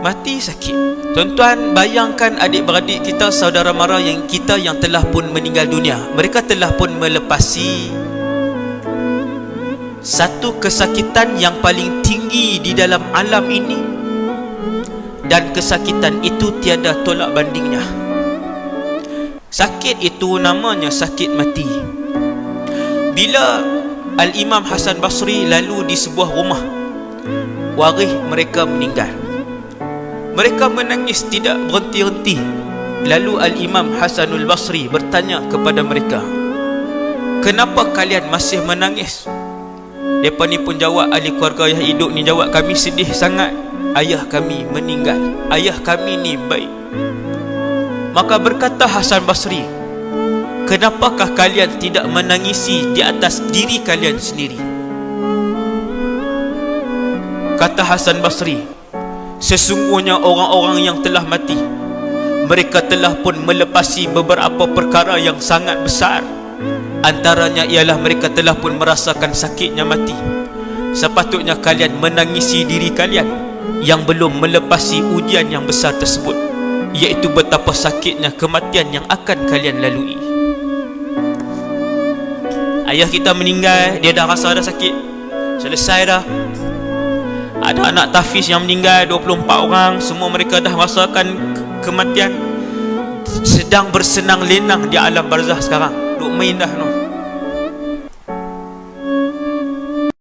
Mati sakit. Tuan-tuan, bayangkan adik-beradik kita, saudara mara yang kita yang telah pun meninggal dunia. Mereka telah pun melepasi satu kesakitan yang paling tinggi di dalam alam ini, dan kesakitan itu tiada tolak bandingnya. Sakit itu namanya sakit mati. Bila Al-Imam Hasan Basri lalu di sebuah rumah, waris mereka meninggal. Mereka menangis tidak berhenti-henti. Lalu Al-Imam Hasanul Basri bertanya kepada mereka, "Kenapa kalian masih menangis?" Mereka ni pun jawab, ahli keluarga yang hidup ni jawab, "Kami sedih sangat. Ayah kami meninggal. Ayah kami ni baik." Maka berkata Hasan Basri, "Kenapakah kalian tidak menangisi di atas diri kalian sendiri?" Kata Hasan Basri, "Sesungguhnya orang-orang yang telah mati, mereka telah pun melepasi beberapa perkara yang sangat besar. Antaranya ialah mereka telah pun merasakan sakitnya mati. Sepatutnya kalian menangisi diri kalian yang belum melepasi ujian yang besar tersebut, iaitu betapa sakitnya kematian yang akan kalian lalui." Ayah kita meninggal, dia dah rasa ada sakit, selesai dah. Ada anak tahfiz yang meninggal 24 orang, semua mereka dah rasakan kematian, sedang bersenang lenang di alam barzah sekarang, duk main dah no.